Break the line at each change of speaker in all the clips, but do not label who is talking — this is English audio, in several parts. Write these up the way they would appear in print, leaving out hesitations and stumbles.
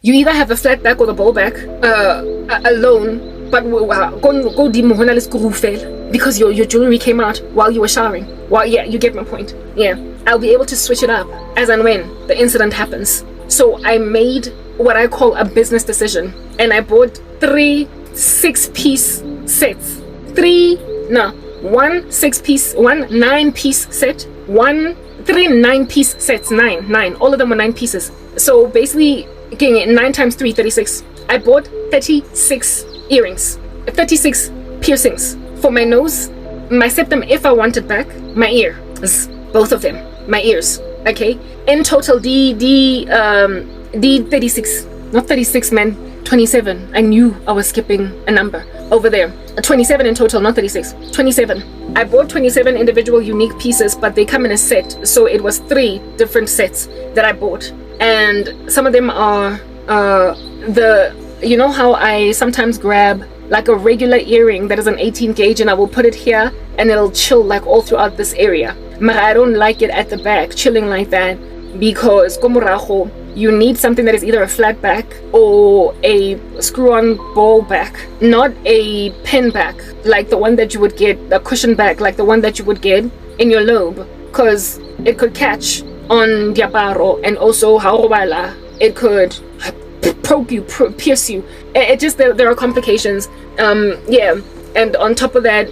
You either have the flat back or the bowl back alone, but go because your jewelry came out while you were showering. Well, yeah, you get my point. Yeah, I'll be able to switch it up as and when the incident happens. So I made what I call a business decision, and I bought 3 6-piece sets. 1 6-piece, 1 9-piece set, 3 9-piece sets, 9. All of them were 9 pieces. So basically, getting it 9 times 3, 36. I bought 36 earrings, 36 piercings for my nose, my septum if I wanted back, my ears, both of them, my ears. Okay, in total, the 36, not 36, man, 27. I knew I was skipping a number over there. 27 in total, not 36. 27. I bought 27 individual unique pieces, but they come in a set, so it was 3 different sets that I bought. And some of them are you know how I sometimes grab like a regular earring that is an 18 gauge and I will put it here and it'll chill like all throughout this area. But I don't like it at the back chilling like that, because you need something that is either a flat back or a screw-on ball back, not a pin back like the one that you would get, a cushion back like the one that you would get in your lobe, because it could catch on diaparo, and also it could poke you, pierce you. It just, there are complications. Yeah, and on top of that,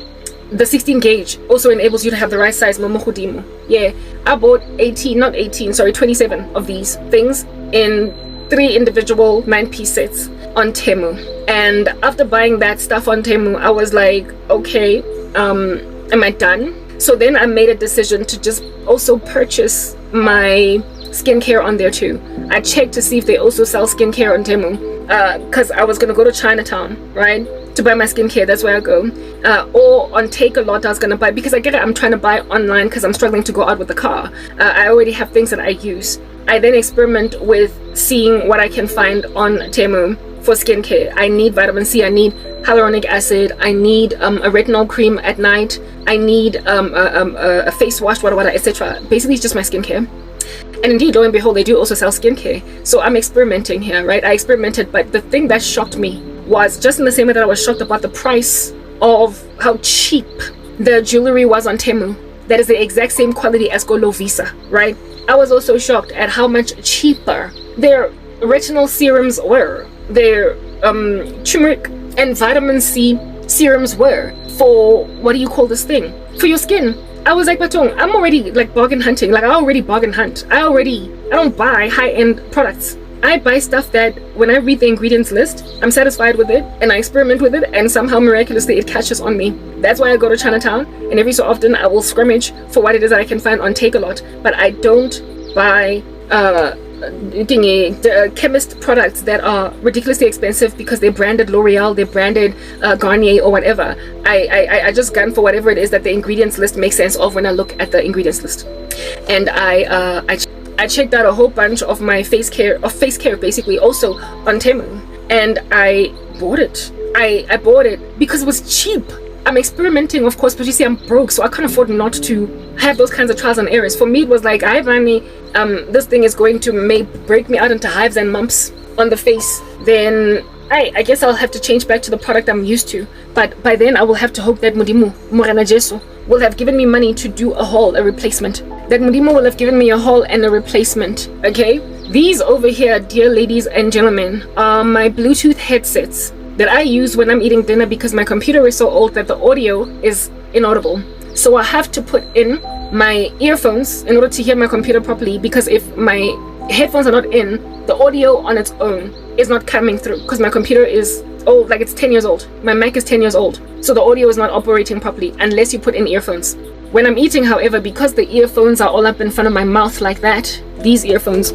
the 16 gauge also enables you to have the right size momohodimo. Yeah, I bought 27 of these things in 3 individual 9-piece sets on Temu. And after buying that stuff on Temu, I was like, okay, am I done? So then I made a decision to just also purchase my skincare on there too. I checked to see if they also sell skincare on Temu, because I was gonna go to Chinatown, right, to buy my skincare. That's where I go. Or on Take-A-Lot I was gonna buy, because I get it, I'm trying to buy online because I'm struggling to go out with the car. I already have things that I use. I then experiment with seeing what I can find on Temu for skincare. I need vitamin C, I need hyaluronic acid, I need a retinol cream at night, I need a face wash, whatever, etc. Basically it's just my skincare. And indeed, lo and behold, they do also sell skincare. So I'm experimenting here, right? I experimented, but the thing that shocked me was, just in the same way that I was shocked about the price of how cheap the jewelry was on Temu, that is the exact same quality as Golo Visa, right? I was also shocked at how much cheaper their retinol serums were, their turmeric and vitamin C serums were for, what do you call this thing? For your skin. I was like, Batong, I'm already like bargain hunting. Like I already bargain hunt. I don't buy high-end products. I buy stuff that when I read the ingredients list, I'm satisfied with it and I experiment with it, and somehow miraculously it catches on me. That's why I go to Chinatown, and every so often I will scrummage for what it is that I can find on Take-A-Lot. But I don't buy chemist products that are ridiculously expensive because they're branded L'Oreal, they're branded Garnier or whatever. I just gun for whatever it is that the ingredients list makes sense of when I look at the ingredients list. And I checked out a whole bunch of my face care basically also on Temu, and I bought it. I bought it because it was cheap. I'm experimenting, of course, but you see, I'm broke, so I can't afford not to have those kinds of trials and errors. For me, it was like, this thing is going to break me out into hives and mumps on the face. Then I guess I'll have to change back to the product I'm used to. But by then, I will have to hope that Mudimu Morena Jesu will have given me money to do a replacement. That Mudimu will have given me a haul and a replacement. Okay, these over here, dear ladies and gentlemen, are my Bluetooth headsets that I use when I'm eating dinner, because my computer is so old that the audio is inaudible. So I have to put in my earphones in order to hear my computer properly, because if my headphones are not in, the audio on its own is not coming through, because my computer is old, like it's 10 years old. My Mac is 10 years old. So the audio is not operating properly unless you put in earphones. When I'm eating, however, because the earphones are all up in front of my mouth like that, these earphones,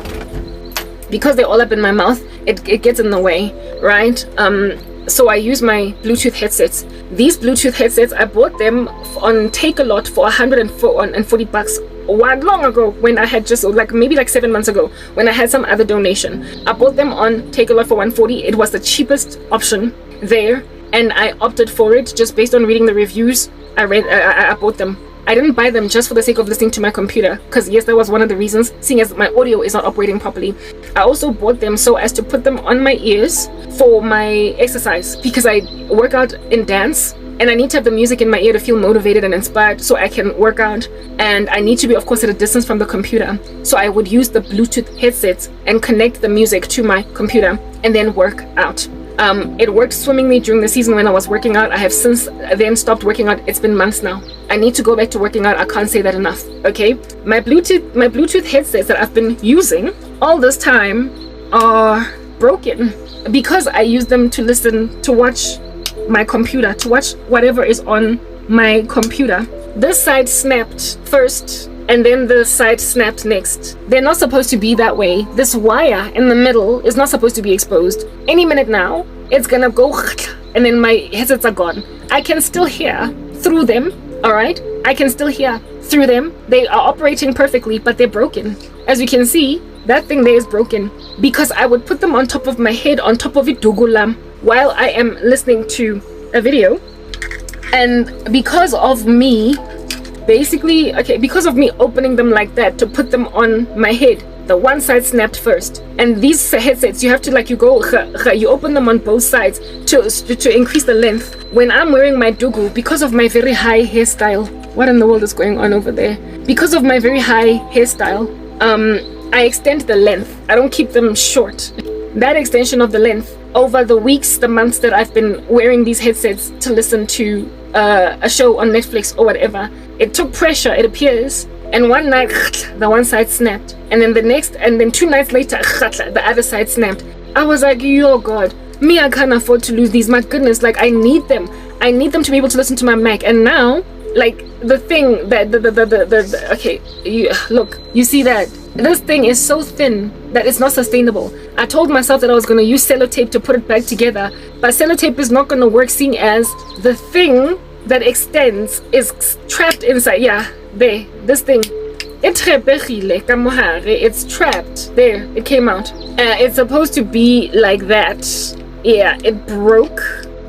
because they're all up in my mouth, it gets in the way, right? So I use my Bluetooth headsets. These Bluetooth headsets, I bought them on Take-A-Lot for $140 long ago, when I had just maybe 7 months ago, when I had some other donation. I bought them on Take-A-Lot for $140. It was the cheapest option there, and I opted for it just based on reading the reviews. I bought them. I didn't buy them just for the sake of listening to my computer, because yes, that was one of the reasons, seeing as my audio is not operating properly. I also bought them so as to put them on my ears for my exercise, because I work out in dance and I need to have the music in my ear to feel motivated and inspired so I can work out, and I need to be, of course, at a distance from the computer. So I would use the Bluetooth headsets and connect the music to my computer and then work out. It worked swimmingly during the season when I was working out. I have since then stopped working out. It's been months now. I need to go back to working out. I can't say that enough. Okay, my Bluetooth headsets that I've been using all this time are broken because I use them to listen, to watch my computer, to watch whatever is on my computer. This side snapped first and then the side snapped next. They're not supposed to be that way. This wire in the middle is not supposed to be exposed. Any minute now it's gonna go and then my headsets are gone. I can still hear through them. All right, I can still hear through them. They are operating perfectly, but they're broken. As you can see, that thing there is broken because I would put them on top of my head, on top of it dugulam, while I am listening to a video. And because of me because of me opening them like that to put them on my head, the one side snapped first. And these headsets, you have to you open them on both sides to increase the length. When I'm wearing my dugu, because of my very high hairstyle, what in the world is going on over there? Because of my very high hairstyle, I extend the length. I don't keep them short. That extension of the length over the weeks, the months that I've been wearing these headsets to listen to a show on Netflix or whatever, it took pressure, it appears, and one night the one side snapped, and then 2 nights later the other side snapped. I was like, yo God, me, I can't afford to lose these. My goodness, like I need them to be able to listen to my Mac. And now, like the thing that okay, look, you see that this thing is so thin that it's not sustainable. I told myself that I was going to use sellotape to put it back together, but sellotape is not going to work, seeing as the thing that extends is trapped inside. Yeah, there, this thing, it's trapped there. It came out. It's supposed to be like that. Yeah, it broke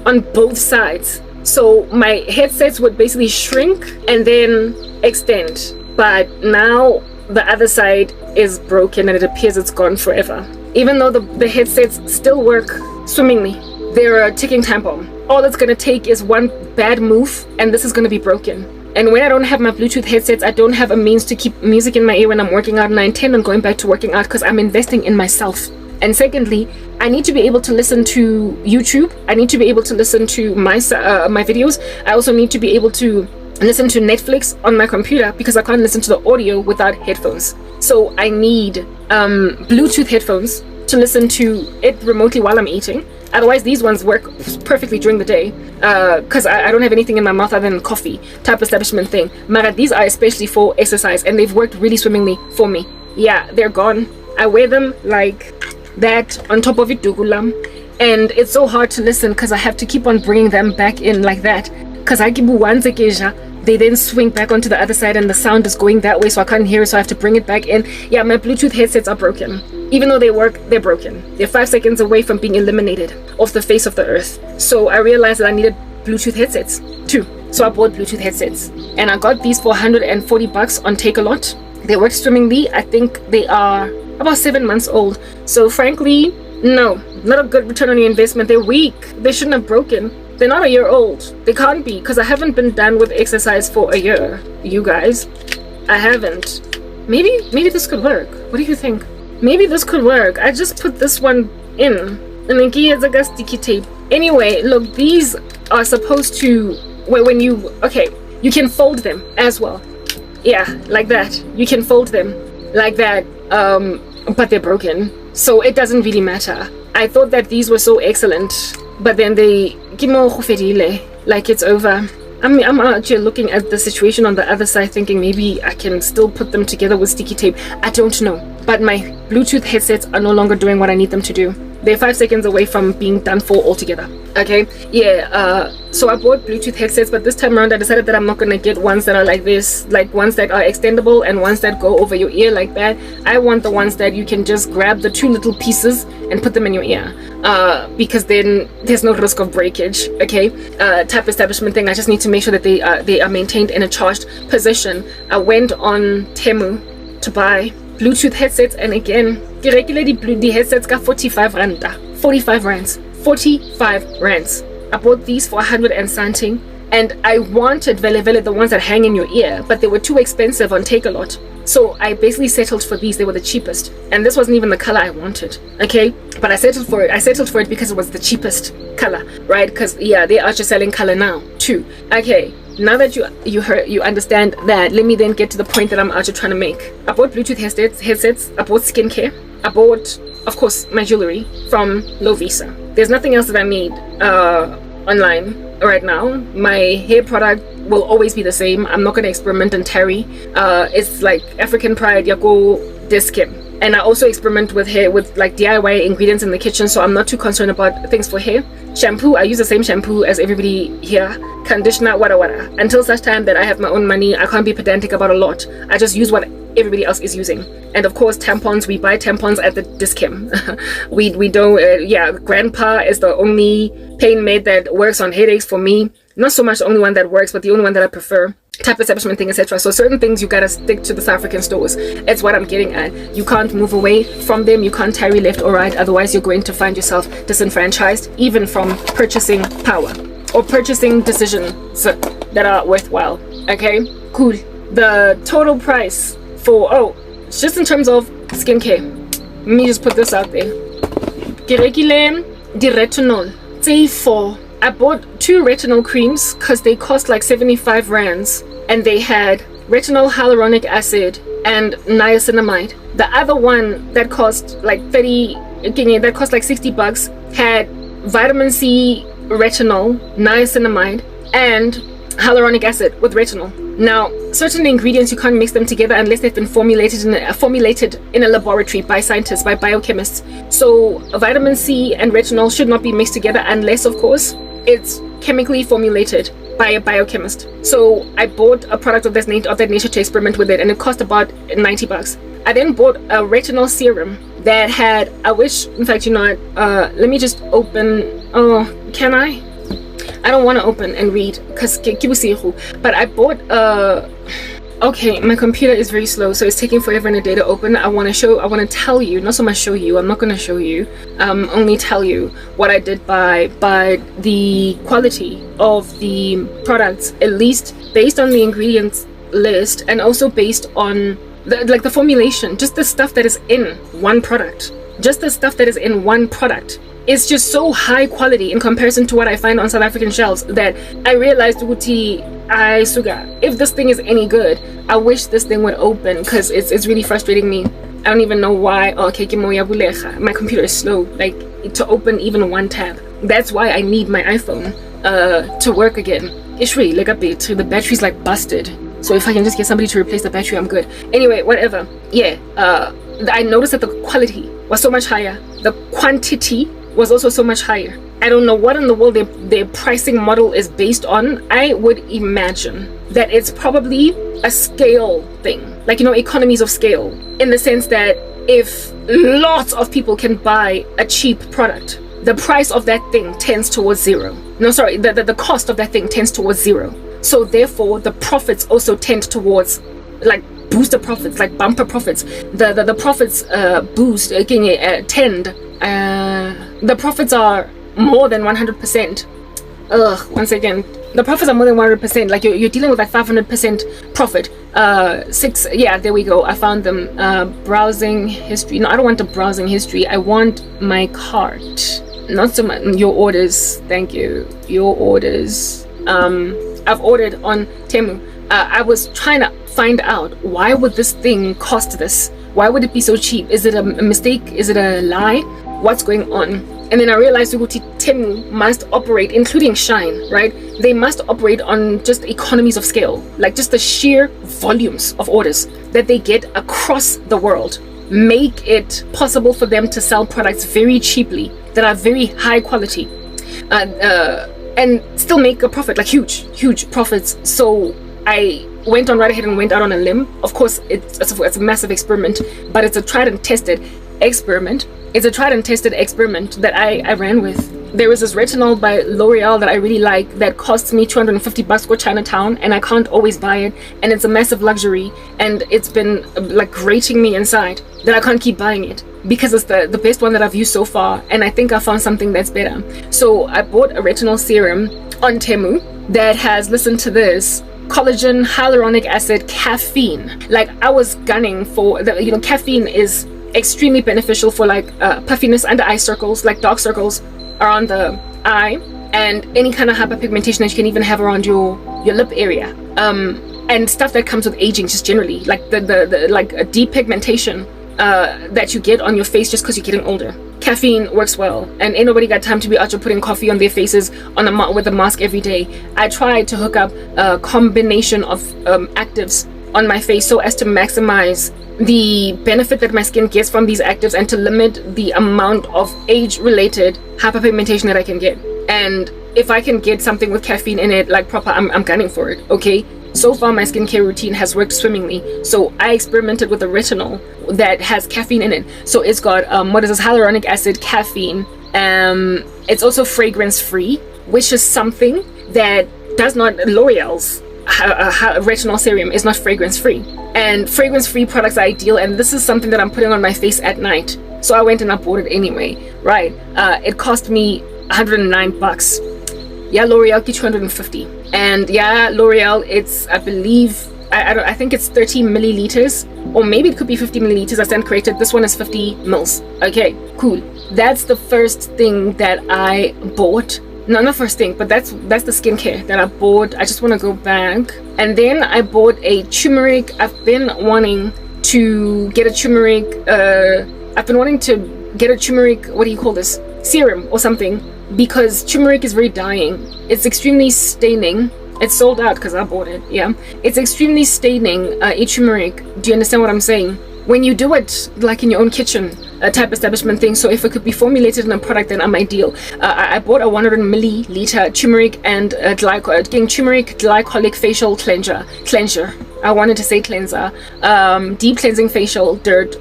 on both sides, so my headsets would basically shrink and then extend, but now the other side is broken and it appears it's gone forever. Even though the headsets still work swimmingly, they're a ticking time bomb. All it's gonna take is one bad move and this is gonna be broken. And when I don't have my Bluetooth headsets, I don't have a means to keep music in my ear when I'm working out, and I intend on going back to working out because I'm investing in myself. And secondly, I need to be able to listen to YouTube. I need to be able to listen to my videos. I also need to be able to listen to Netflix on my computer because I can't listen to the audio without headphones. So I need Bluetooth headphones to listen to it remotely while I'm eating. Otherwise, these ones work perfectly during the day because I don't have anything in my mouth other than coffee type establishment thing. Mara, these are especially for exercise and they've worked really swimmingly for me. Yeah, they're gone. I wear them like that on top of it dugulam, and it's so hard to listen because I have to keep on bringing them back in like that because I give one zekesha, they then swing back onto the other side and the sound is going that way, so I can't hear it, so I have to bring it back in. Yeah, my Bluetooth headsets are broken. Even though they work, they're broken. They're 5 seconds away from being eliminated off the face of the earth. So I realized that I needed Bluetooth headsets too. So I bought Bluetooth headsets and I got these for $140 on Take-A-Lot. They work swimmingly. I think they are about 7 months old. So frankly, no, not a good return on your investment. They're weak. They shouldn't have broken. They're not a year old. They can't be, because I haven't been done with exercise for a year, you guys. I haven't. Maybe this could work. What do you think? Maybe this could work. I just put this one in and then here's like a sticky tape. Anyway, look, these are supposed to, when you, okay, you can fold them as well. Yeah, like that. You can fold them like that, but they're broken, so it doesn't really matter. I thought that these were so excellent, but then they like it's over. I'm actually looking at the situation on the other side thinking maybe I can still put them together with sticky tape. I don't know, but my Bluetooth headsets are no longer doing what I need them to do. They're 5 seconds away from being done for altogether. Okay, yeah. So I bought Bluetooth headsets, but this time around I decided that I'm not gonna get ones that are like this, like ones that are extendable and ones that go over your ear like that. I want the ones that you can just grab the 2 little pieces and put them in your ear, because then there's no risk of breakage. Okay, type establishment thing. I just need to make sure that they are maintained in a charged position. I went on Temu to buy Bluetooth headsets, and again, the headsets got 45 rand, 45 rands, 45 rands. I bought these for 100 and something, and I wanted Vele the ones that hang in your ear, but they were too expensive on Takealot. So I basically settled for these. They were the cheapest, and this wasn't even the color I wanted. Okay, but I settled for it because it was the cheapest color, right? Because yeah, they are just selling color now too. Okay, now that you understand that, let me then get to the point that I'm actually trying to make. I bought Bluetooth headsets. I bought skincare. I bought, of course, my jewelry from Lovisa. There's nothing else that I need online right now. My hair product will always be the same. I'm not going to experiment and tarry. It's like African Pride, Yako Diskim. And I also experiment with hair, with like DIY ingredients in the kitchen, so I'm not too concerned about things for hair. Shampoo, I use the same shampoo as everybody here. Conditioner, wada. Until such time that I have my own money, I can't be pedantic about a lot. I just use what everybody else is using. And of course, tampons, we buy tampons at the Dischem. we don't, yeah, Grandpa is the only pain med that works on headaches for me. Not so much the only one that works, but the only one that I prefer. Type establishment thing, etc. So certain things you gotta stick to the South African stores. It's what I'm getting at. You can't move away from them. You can't tarry left or right. Otherwise, you're going to find yourself disenfranchised, even from purchasing power or purchasing decisions that are worthwhile. Okay, cool. The total price for just in terms of skincare. Let me just put this out there. Kirekile di retinol. Say I bought 2 retinol creams because they cost like 75 rands, and they had retinol, hyaluronic acid, and niacinamide. The other one that cost like 60 bucks had vitamin C, retinol, niacinamide, and hyaluronic acid with retinol. Now, certain ingredients you can't mix them together unless they've been formulated in a laboratory by scientists, by biochemists. So vitamin C and retinol should not be mixed together unless, of course, it's chemically formulated by a biochemist. So I bought a product of that nature to experiment with it, and it cost about 90 bucks. I then bought a retinol serum that had, in fact, you know what, let me just open, can I? I don't want to open and read because but I bought okay, my computer is very slow, so it's taking forever in a day to open. I want to tell you, not so much show you, I'm not going to show you, only tell you what I did by the quality of the products, at least based on the ingredients list, and also based on the formulation. Just the stuff that is in one product, it's just so high quality in comparison to what I find on South African shelves that I realized, if this thing is any good, I wish this thing would open, because it's really frustrating me. I don't even know why. My computer is slow, like to open even one tab. That's why I need my iPhone to work again. It's really like a bit. The battery's like busted. So if I can just get somebody to replace the battery, I'm good. Anyway, whatever. Yeah, I noticed that the quality was so much higher. The quantity was also so much higher. I don't know what in the world their pricing model is based on. I would imagine that it's probably a scale thing, like, you know, economies of scale, in the sense that if lots of people can buy a cheap product, the price of that thing tends towards zero. No, sorry, the cost of that thing tends towards zero. So therefore the profits also tend towards, like, booster profits, like bumper profits. The profits boost tend the profits are more than 100%. Once again, the profits are more than 100%. Like you're dealing with like 500% profit. Yeah, there we go. I found them. Browsing history. No, I don't want the browsing history. I want my cart. Not so much your orders. Thank you. Your orders. I've ordered on Temu. I was trying to find out, why would this thing cost this? Why would it be so cheap? Is it a mistake? Is it a lie? What's going on? And then I realized Temu must operate, including Shine, right? They must operate on just economies of scale, like just the sheer volumes of orders that they get across the world. make it possible for them to sell products very cheaply that are very high quality, and still make a profit, like huge profits. So I went on right ahead and went out on a limb. Of course, it's a massive experiment, but it's a tried and tested experiment. It's a tried and tested experiment that I ran with. There was this retinol by L'Oreal that I really like that costs me $250 go Chinatown, and I can't always buy it, and it's a massive luxury, and it's been like grating me inside that I can't keep buying it because it's the best one that I've used so far, and I think I found something that's better. So I bought a retinol serum on Temu that has, listen to this, collagen, hyaluronic acid, caffeine. Like, I was gunning for the, caffeine is extremely beneficial for like puffiness under eye circles, like dark circles around the eye, and any kind of hyperpigmentation that you can even have around your lip area, and stuff that comes with aging, just generally, like the like a deep pigmentation that you get on your face just because you're getting older. Caffeine works well, and ain't nobody got time to be out there putting coffee on their faces with a mask every day. I tried to hook up a combination of actives on my face so as to maximize the benefit that my skin gets from these actives and to limit the amount of age-related hyperpigmentation that I can get. And if I can get something with caffeine in it, like proper, I'm gunning for it, okay? So far, my skincare routine has worked swimmingly. So I experimented with a retinol that has caffeine in it. So it's got, hyaluronic acid, caffeine. It's also fragrance-free, which is something that does not, L'Oreal's retinol serum is not fragrance-free. And fragrance-free products are ideal, and this is something that I'm putting on my face at night. So I went and I bought it anyway, right? It cost me $109. Yeah, L'Oreal get 250. And yeah, L'Oreal, it's, I believe, I think it's 30 milliliters, or maybe it could be 50 milliliters. I stand corrected. This one is 50 mils. Okay, cool. That's the first thing that I bought. No, not first thing, but that's the skincare that I bought. I just want to go back. And then I bought a turmeric. I've been wanting to get a turmeric, what do you call this? Serum or something, because turmeric is very dyeing. It's extremely staining. It's sold out because I bought it, yeah. It's extremely staining, turmeric. Do you understand what I'm saying? When you do it like in your own kitchen, a type establishment thing, so if it could be formulated in a product, then I'm ideal. I bought a 100 milliliter turmeric and turmeric glycolic facial cleanser. I wanted to say cleanser. Deep cleansing facial dirt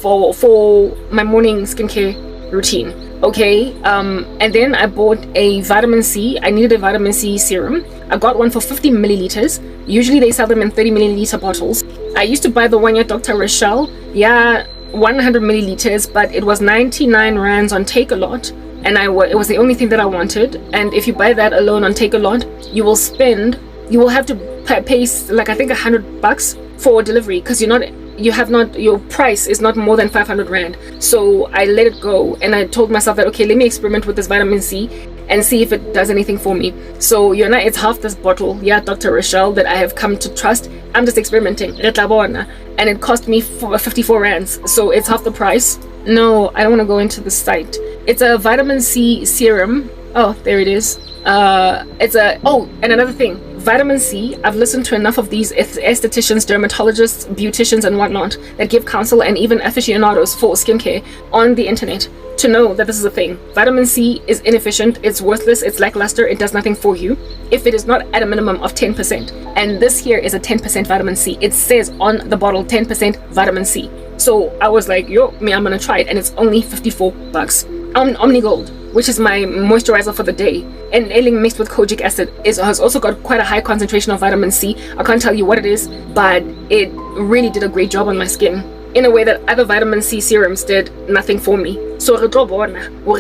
for my morning skincare routine. Okay, and then I bought a vitamin C. I needed a vitamin C serum. I got one for 50 milliliters. Usually they sell them in 30 milliliter bottles. I used to buy the one at Dr. Rochelle. Yeah, 100 milliliters, but it was 99 rands on Take-A-Lot, and it was the only thing that I wanted. And if you buy that alone on Take-A-Lot, you will have to pay like I think $100 for delivery, because your price is not more than 500 rand. So I let it go, and I told myself that, okay, let me experiment with this vitamin C and see if it does anything for me. So it's half this bottle, yeah, Dr. Rochelle, that I have come to trust. I'm just experimenting, and it cost me 54 rands, so it's half the price. No, I don't want to go into the site. It's a vitamin C serum. Oh, there it is. And another thing, vitamin C, I've listened to enough of these estheticians, dermatologists, beauticians, and whatnot that give counsel, and even aficionados for skincare on the internet, to know that this is a thing. Vitamin C is inefficient, it's worthless, it's lackluster, it does nothing for you if it is not at a minimum of 10%. And this here is a 10% vitamin C. It says on the bottle 10% vitamin C. So I was like, I'm gonna try it, and it's only $54. Omni Gold, which is my moisturizer for the day, and Eling mixed with kojic acid has also got quite a high concentration of vitamin C. I can't tell you what it is, but it really did a great job on my skin in a way that other vitamin C serums did nothing for me. So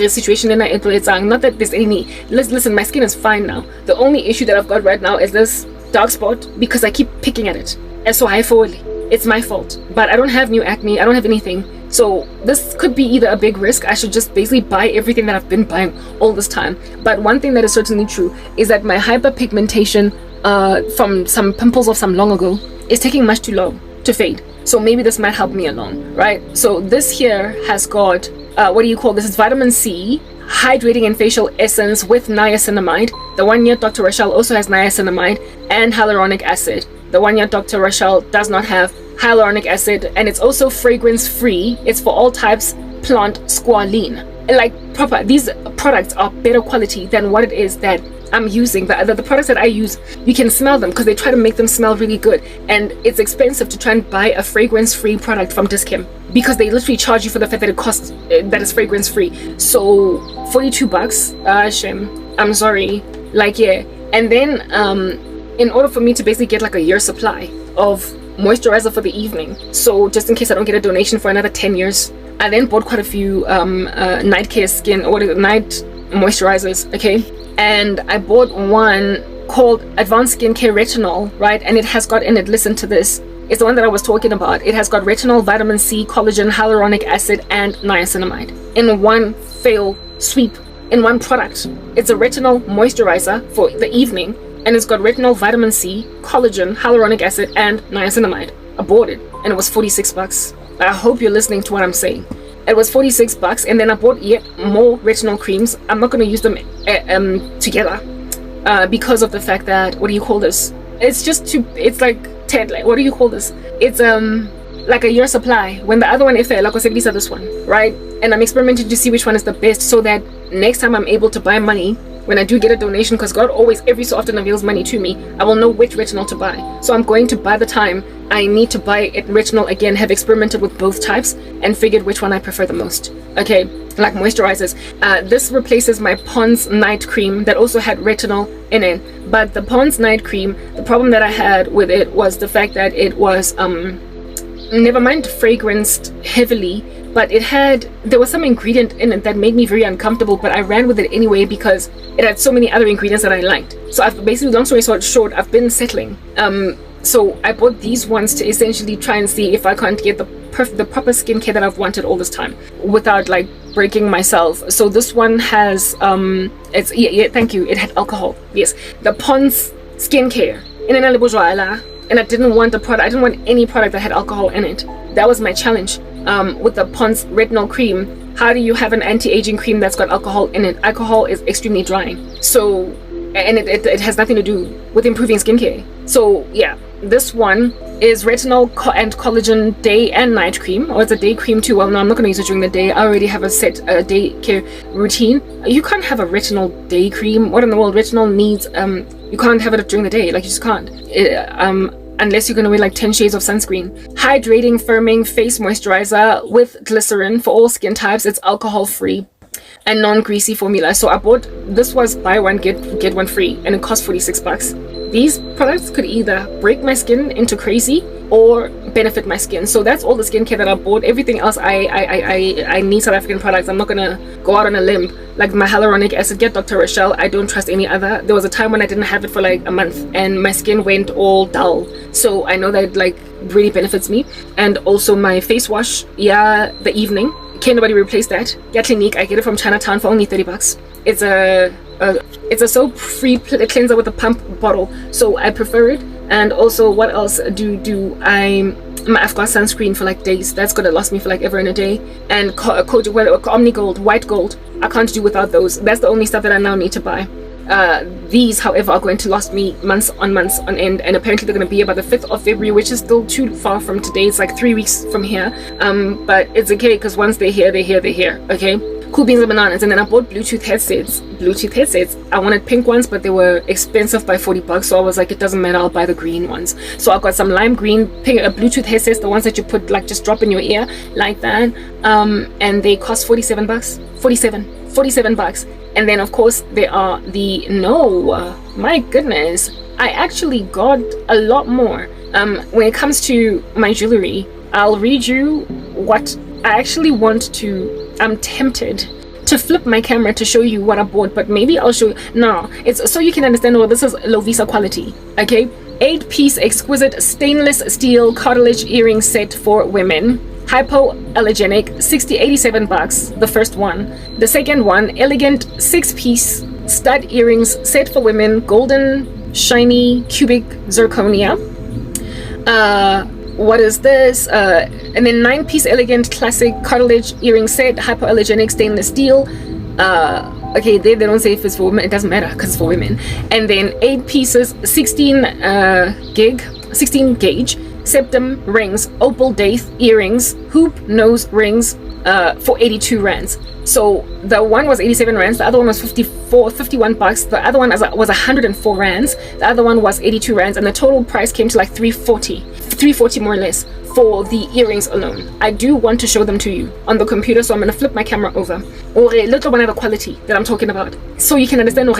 situation in not that there's any listen, my skin is fine now. The only issue that I've got right now is this dark spot, because I keep picking at it. And so it's my fault, but I don't have new acne, I don't have anything. So this could be either a big risk. I should just basically buy everything that I've been buying all this time. But one thing that is certainly true is that my hyperpigmentation from some pimples of some long ago is taking much too long to fade. So maybe this might help me along, right? So this here has got, this is vitamin C, hydrating and facial essence with niacinamide. The one here, Dr. Rochelle, also has niacinamide and hyaluronic acid. The one here, Dr. Rochelle, does not have hyaluronic acid, and it's also fragrance free. It's for all types, plant squalene. Like proper, these products are better quality than what it is that I'm using. The products that I use, you can smell them because they try to make them smell really good, and it's expensive to try and buy a fragrance free product from Dis-Chem because they literally charge you for the fact that it costs that is fragrance free. So $42, shame, I'm sorry, like, yeah. And then in order for me to basically get like a year supply of moisturizer for the evening, so just in case I don't get a donation for another 10 years, I then bought quite a few night care skin, or night moisturizers, okay? And I bought one called Advanced Skincare Retinol, right? And it has got in it, listen to this, it's the one that I was talking about. It has got retinol, vitamin C, collagen, hyaluronic acid, and niacinamide in one fell swoop, in one product. It's a retinol moisturizer for the evening, and it's got retinol, vitamin C, collagen, hyaluronic acid, and niacinamide. I bought it, and it was $46. I hope you're listening to what I'm saying. It was $46, and then I bought yet more retinol creams. I'm not going to use them together because of the fact that, what do you call this? It's just too, it's like what do you call this? It's like a year supply, when the other one, if they're like this one, right? And I'm experimenting to see which one is the best, so that next time I'm able to buy money, when I do get a donation, because God always every so often reveals money to me, I will know which retinol to buy. So I'm going to, by the time I need to buy it retinol again, have experimented with both types and figured which one I prefer the most. Okay, like moisturizers, this replaces my Pond's night cream that also had retinol in it. But the Pond's night cream, the problem that I had with it was the fact that it was never mind fragranced heavily, but there was some ingredient in it that made me very uncomfortable, but I ran with it anyway because it had so many other ingredients that I liked. So I've basically, long story short, I've been settling. So I bought these ones to essentially try and see if I can't get the proper skincare that I've wanted all this time without like breaking myself. So this one has it's thank you, it had alcohol. Yes, the Pond's skincare and I didn't want I didn't want any product that had alcohol in it. That was my challenge with the Pond's retinol cream. How do you have an anti-aging cream that's got alcohol in it? Alcohol is extremely drying, so, and it has nothing to do with improving skincare. So yeah, this one is retinol and collagen day and night cream, or it's a day cream too. Well, no, I'm not going to use it during the day. I already have a set day care routine. You can't have a retinol day cream. What in the world? Retinol needs you can't have it during the day, like you just can't, unless you're going to wear like 10 shades of sunscreen. Hydrating firming face moisturizer with glycerin for all skin types. It's alcohol free and non-greasy formula. So I bought, this was buy one get one free, and it cost $46. These products could either break my skin into crazy or benefit my skin. So that's all the skincare that I bought. Everything else, I need South African products. I'm not gonna go out on a limb. Like my hyaluronic acid, get Dr. Rochelle. I don't trust any other. There was a time when I didn't have it for like a month and my skin went all dull. So I know that it like really benefits me. And also my face wash, yeah, the evening. Can nobody replace that? Yeah, Clinique. I get it from Chinatown for only $30. It's a soap-free cleanser with a pump bottle, so I prefer it. And also, what else I've got sunscreen for like days. That's gonna last me for like ever and a day. And Omni Gold, white gold. I can't do without those. That's the only stuff that I now need to buy. These, however, are going to last me months on end, and apparently they're going to be about the 5th of February, which is still too far from today. It's like 3 weeks from here, but it's okay, because once they're here, okay? Cool beans and bananas. And then I bought Bluetooth headsets. I wanted pink ones, but they were expensive by $40, so I was like, it doesn't matter, I'll buy the green ones. So I got some lime green pink Bluetooth headsets, the ones that you put like just drop in your ear like that, and they cost $47. $47. And then of course there are my goodness, I actually got a lot more. When it comes to my jewelry, I'll read you what I actually want to. I'm tempted to flip my camera to show you what I bought, but maybe I'll show you. No, it's so you can understand. Well, this is Lovisa quality, okay? 8-piece exquisite stainless steel cartilage earring set for women. Hypoallergenic, $87. The first one. The second one, elegant 6-piece stud earrings set for women, golden shiny cubic zirconia. What is this? And then 9-piece elegant classic cartilage earring set, hypoallergenic stainless steel. Okay, they don't say if it's for women. It doesn't matter because it's for women. And then 8 pieces, 16 gauge septum rings, opal daith earrings, hoop nose rings for 82 rands. So the one was 87 rands, the other one was 51 bucks, the other one was 104 rands, the other one was 82 rands, and the total price came to like 340 more or less for the earrings alone. I do want to show them to you on the computer, so I'm gonna flip my camera over. Look at one of the quality that I'm talking about, so you can understand. I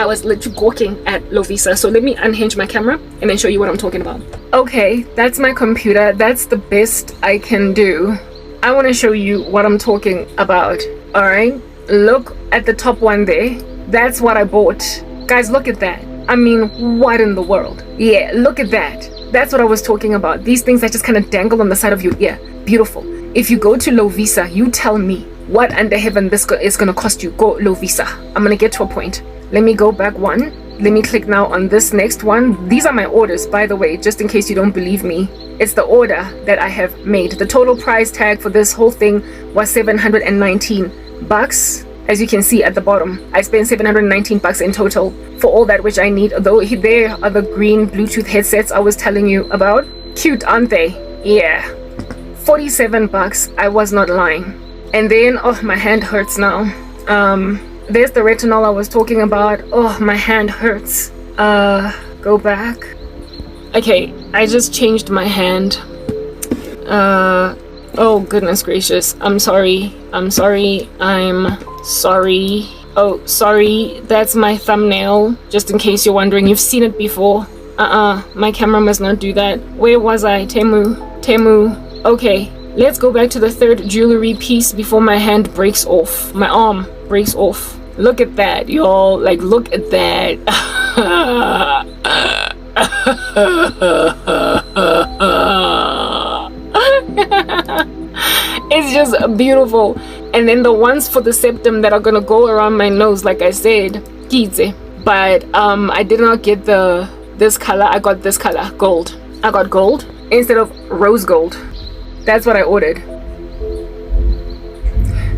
was literally gawking at Lovisa. So let me unhinge my camera and then show you what I'm talking about. Okay, that's my computer. That's the best I can do. I want to show you what I'm talking about. All right, look at the top one there. That's what I bought, guys. Look at that. I mean, what in the world? Yeah, look at that. That's what I was talking about. These things that just kind of dangle on the side of your ear. Beautiful. If you go to Lovisa, you tell me what under heaven this is going to cost you. Go Lovisa. I'm going to get to a point. Let me go back one. Let me click now on this next one. These are my orders, by the way, just in case you don't believe me. It's the order that I have made. The total price tag for this whole thing was 719 bucks. As you can see at the bottom, I spent 719 bucks in total for all that which I need. Though there are the green Bluetooth headsets I was telling you about. Cute, aren't they? Yeah. 47 bucks. I was not lying. And then, oh, my hand hurts now. There's the retinol I was talking about. Oh, my hand hurts. Go back. Okay, I just changed my hand. Oh, goodness gracious. I'm sorry. Oh, sorry. That's my thumbnail. Just in case you're wondering, you've seen it before. My camera must not do that. Where was I? Temu. Okay, let's go back to the third jewelry piece before my hand breaks off. My arm breaks off. Look at that, y'all. Like, look at that. It's just beautiful. And then the ones for the septum that are gonna go around my nose, like I said, kize. But I did not get this color. I got this color, gold. I got gold instead of rose gold. That's what I ordered.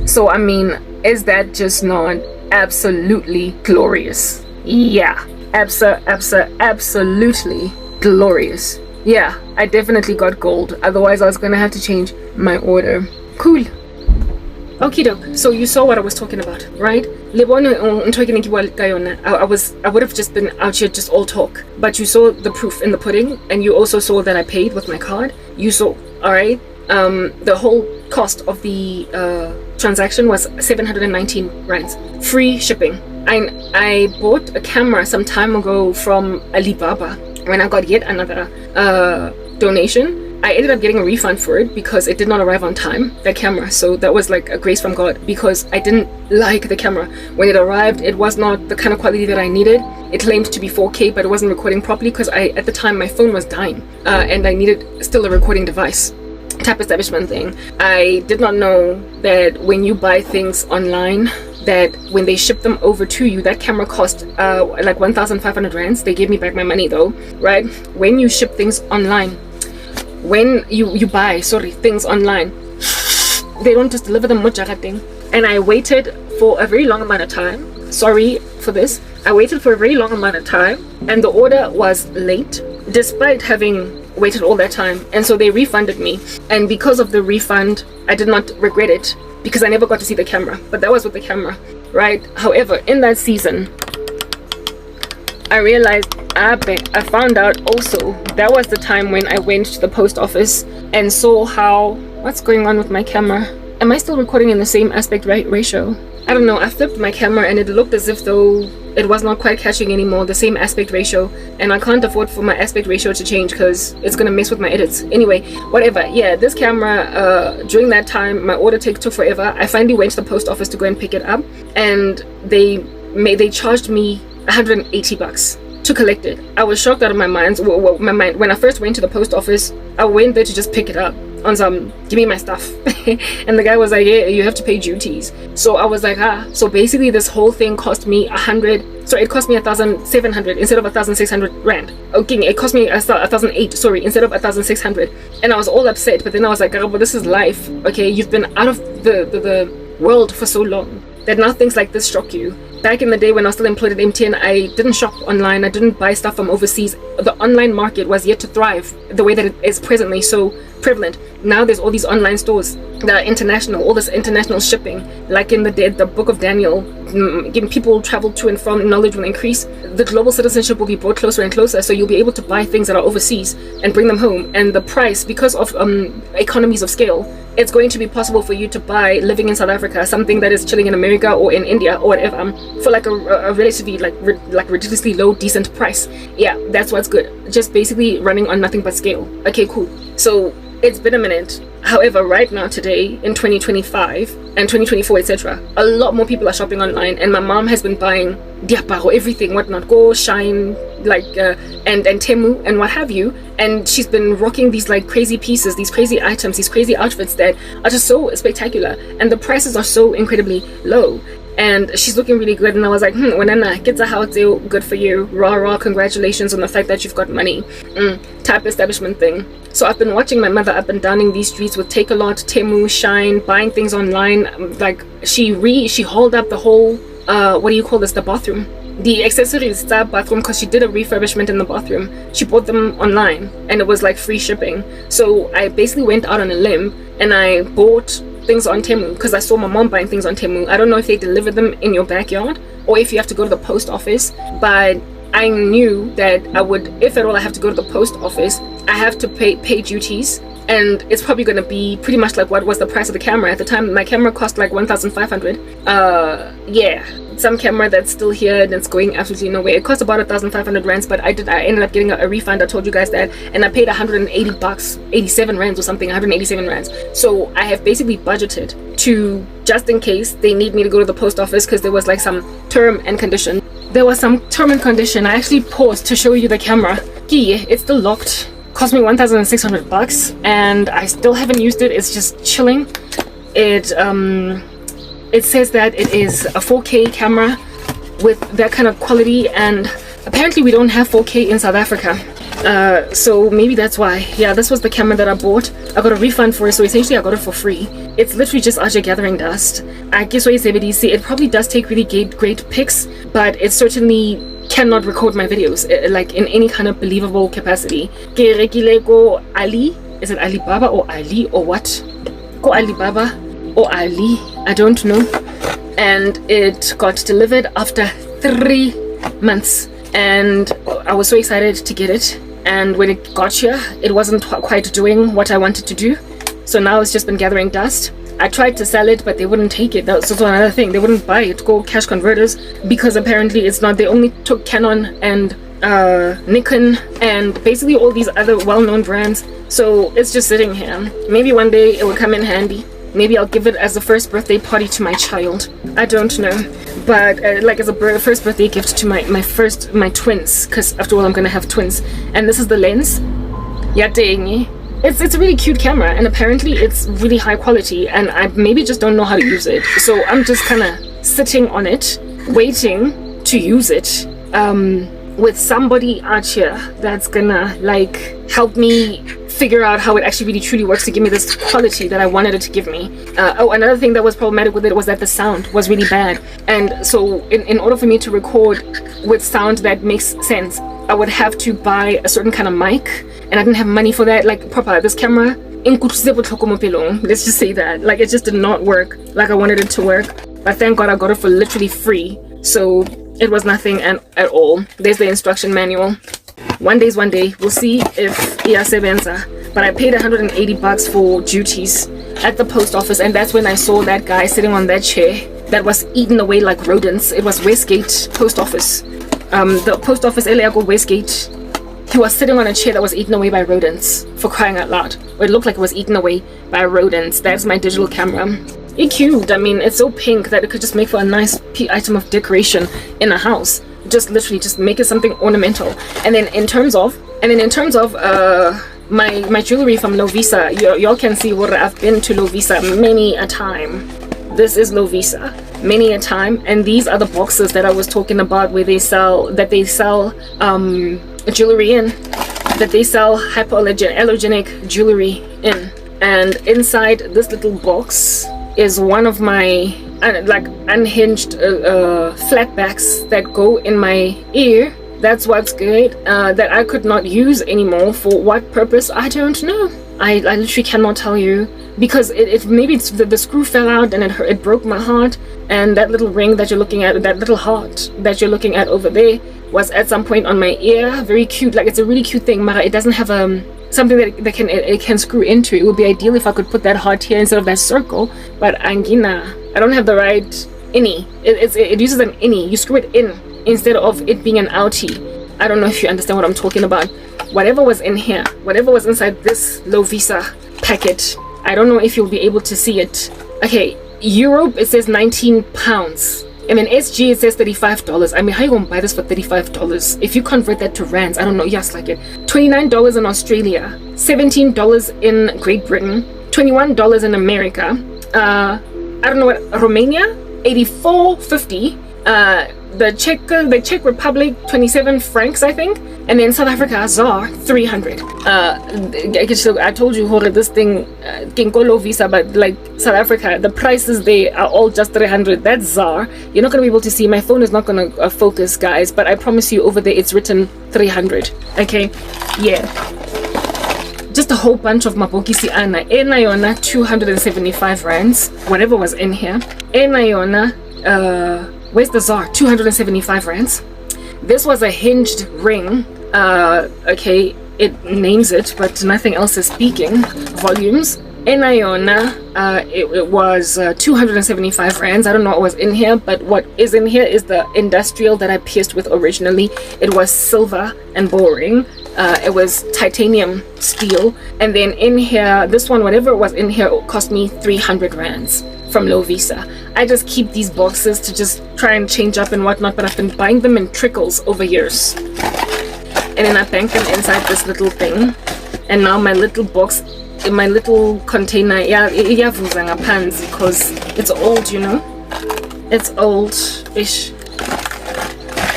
So I mean, is that just not absolutely glorious? Yeah, absolutely glorious. Yeah, I definitely got gold. Otherwise I was gonna have to change my order. Cool. Okie doke. So you saw what I was talking about, right? I would have just been out here just all talk, but you saw the proof in the pudding, and you also saw that I paid with my card. You saw, all right. The whole cost of the transaction was 719 rands, free shipping. I bought a camera some time ago from Alibaba. When I got yet another donation, I ended up getting a refund for it because it did not arrive on time, that camera. So that was like a grace from God, because I didn't like the camera. When it arrived, it was not the kind of quality that I needed. It claimed to be 4K, but it wasn't recording properly because at the time my phone was dying and I needed still a recording device type establishment thing. I did not know that when you buy things online, that when they ship them over to you, that camera cost like 1,500 rands. They gave me back my money though, right? When you ship things online, when you buy things online, they don't just deliver them thing. And I waited for a very long amount of time. Sorry for this. I waited for a very long amount of time, and the order was late despite having waited all that time. And so they refunded me, and because of the refund, I did not regret it because I never got to see the camera. But that was with the camera, right? However, in that season, I realized I found out also that was the time when I went to the post office and saw how, what's going on with my camera? Am I still recording in the same aspect ratio? I don't know. I flipped my camera and it looked as if though it was not quite catching anymore, the same aspect ratio, and I can't afford for my aspect ratio to change because it's gonna mess with my edits. Anyway, whatever. Yeah, this camera, during that time, my order took forever. I finally went to the post office to go and pick it up, and they charged me 180 bucks to collect it. I was shocked out of my mind. When I first went to the post office, I went there to just pick it up on some, give me my stuff. And the guy was like, yeah, you have to pay duties. So I was like, so basically this whole thing cost me it cost me 1,700 instead of 1,600 rand. Okay, it cost me 1,008, instead of 1,600. And I was all upset, but then I was like, Karabo, this is life. Okay, you've been out of the world for so long that now things like this shock you. back in the day when I was still employed at MTN, I didn't shop online. I didn't buy stuff from overseas. The online market was yet to thrive the way that it is presently so prevalent. Now there's all these online stores that are international, all this international shipping. Like in the book of Daniel, people travel to and from, knowledge will increase. The global citizenship will be brought closer and closer, so you'll be able to buy things that are overseas and bring them home. And the price, because of economies of scale, it's going to be possible for you to buy, living in South Africa, something that is chilling in America or in India or whatever, for like a relatively like ridiculously low, decent price. Yeah, that's what's good. Just basically running on nothing but scale. Okay, cool. So it's been a minute. However, right now, today, in 2025 and 2024, etc., a lot more people are shopping online, and my mom has been buying diaparo, everything, whatnot, Go, Shine, like, and Temu, and what have you, and she's been rocking these, like, crazy pieces, these crazy items, these crazy outfits that are just so spectacular, and the prices are so incredibly low. And she's looking really good, and I was like, Wenana, get a house, good for you, rah, congratulations on the fact that you've got money, type establishment thing. So I've been watching my mother up and down in these streets with Take A Lot, Temu, Shine, buying things online. Like, she hauled up the whole, what do you call this, the bathroom, the accessories bathroom, because she did a refurbishment in the bathroom. She bought them online, and it was like free shipping. So I basically went out on a limb, and I bought things on Temu, because I saw my mom buying things on Temu. I don't know if they deliver them in your backyard or if you have to go to the post office, but I knew that I would, if at all I have to go to the post office, I have to pay duties, and it's probably going to be pretty much like what was the price of the camera at the time. My camera cost like 1,500. Yeah, some camera that's still here and it's going absolutely nowhere. It cost about 1,500 rands, but I ended up getting a refund. I told you guys that, and I paid 180 bucks, 87 rands or something, 187 rands. So I have basically budgeted to, just in case they need me to go to the post office, because there was like some term and condition. There was some term and condition. I actually paused to show you the camera. It's still locked. Cost me 1,600 bucks, and I still haven't used it. It's just chilling. It says that it is a 4K camera with that kind of quality, and apparently we don't have 4K in South Africa. So maybe that's why. Yeah, this was the camera that I bought. I got a refund for it, so essentially I got it for free. It's literally just out here gathering dust. I guess what you say, it probably does take really great pics, but it certainly cannot record my videos like in any kind of believable capacity. Ke rekile ko Ali, is it Alibaba or Ali or what? Ko Alibaba or Ali, I don't know. And it got delivered after 3 months, and I was so excited to get it. And when it got here, it wasn't quite doing what I wanted to do, so now it's just been gathering dust. I tried to sell it, but they wouldn't take it. That was also another thing. They wouldn't buy it, go cash converters, because apparently it's not. They only took Canon and Nikon and basically all these other well-known brands. So it's just sitting here. Maybe one day it will come in handy. Maybe I'll give it as a first birthday party to my child. I don't know, but like as a first birthday gift to my twins, because after all I'm gonna have twins. And this is the lens. Yatengi. It's a really cute camera, and apparently it's really high quality, and I maybe just don't know how to use it. So I'm just kind of sitting on it, waiting to use it with somebody out here that's gonna like help me figure out how it actually really truly works to give me this quality that I wanted it to give me. Oh, another thing that was problematic with it was that the sound was really bad, and so in order for me to record with sound that makes sense, I would have to buy a certain kind of mic, and I didn't have money for that. Like proper, this camera, let's just say that, like it just did not work like I wanted it to work. But thank God I got it for literally free, so it was nothing at all. There's the instruction manual. One day, we'll see if iyasebenza. But I paid 180 bucks for duties at the post office, and that's when I saw that guy sitting on that chair that was eaten away like rodents. It was Westgate post office. The post office Eliago Westgate. He was sitting on a chair that was eaten away by rodents, for crying out loud. Or it looked like it was eaten away by rodents. That's my digital camera. It's cute. I mean, it's so pink that it could just make for a nice item of decoration in a house. Just literally just make it something ornamental. And then in terms of my jewelry from Lovisa, y'all can see where I've been to Lovisa many a time. This is Lovisa many a time, and these are the boxes that I was talking about where they sell jewelry in, that they sell hypoallergenic jewelry in. And inside this little box is one of my like unhinged flatbacks that go in my ear. That's what's good, that I could not use anymore. For what purpose, I don't know. I literally cannot tell you, because maybe it's the screw fell out and it broke my heart. And that little ring that you're looking at, that little heart that you're looking at over there, was at some point on my ear. Very cute, like it's a really cute thing, but it doesn't have something that can screw into. It would be ideal if I could put that heart here instead of that circle, but angina, I don't have the right innie. It uses an innie. You screw it in instead of it being an outie. I don't know if you understand what I'm talking about. Whatever was in here, whatever was inside this Lovisa packet, I don't know if you'll be able to see it. Okay, Europe, it says 19 pounds. And then SG, it says $35. I mean, how you gonna buy this for $35? If you convert that to rands, I don't know, yes, like it. $29 in Australia, $17 in Great Britain, $21 in America. I don't know what, Romania, $84.50. The Czech Republic, 27 francs, I think. And then South Africa, ZAR, 300. I told you, this thing, Kinkolo Visa, but like South Africa, the prices there are all just 300. That's ZAR. You're not going to be able to see. My phone is not going to focus, guys, but I promise you over there it's written 300. Okay? Yeah. Just a whole bunch of mabokisi ana. Ena yona 275 rands. Whatever was in here. Ena yona, where's the ZAR? 275 rands. This was a hinged ring. Okay, it names it, but nothing else is speaking volumes. Enayona, it was 275 rands. I don't know what was in here, but what is in here is the industrial that I pierced with originally. It was silver and boring. It was titanium steel. And then in here, this one, whatever was in here, cost me 300 rands from Lovisa. I just keep these boxes to just try and change up and whatnot, but I've been buying them in trickles over years. And then I bank them inside this little thing. And now my little box, in my little container, because it's old, you know. It's old-ish.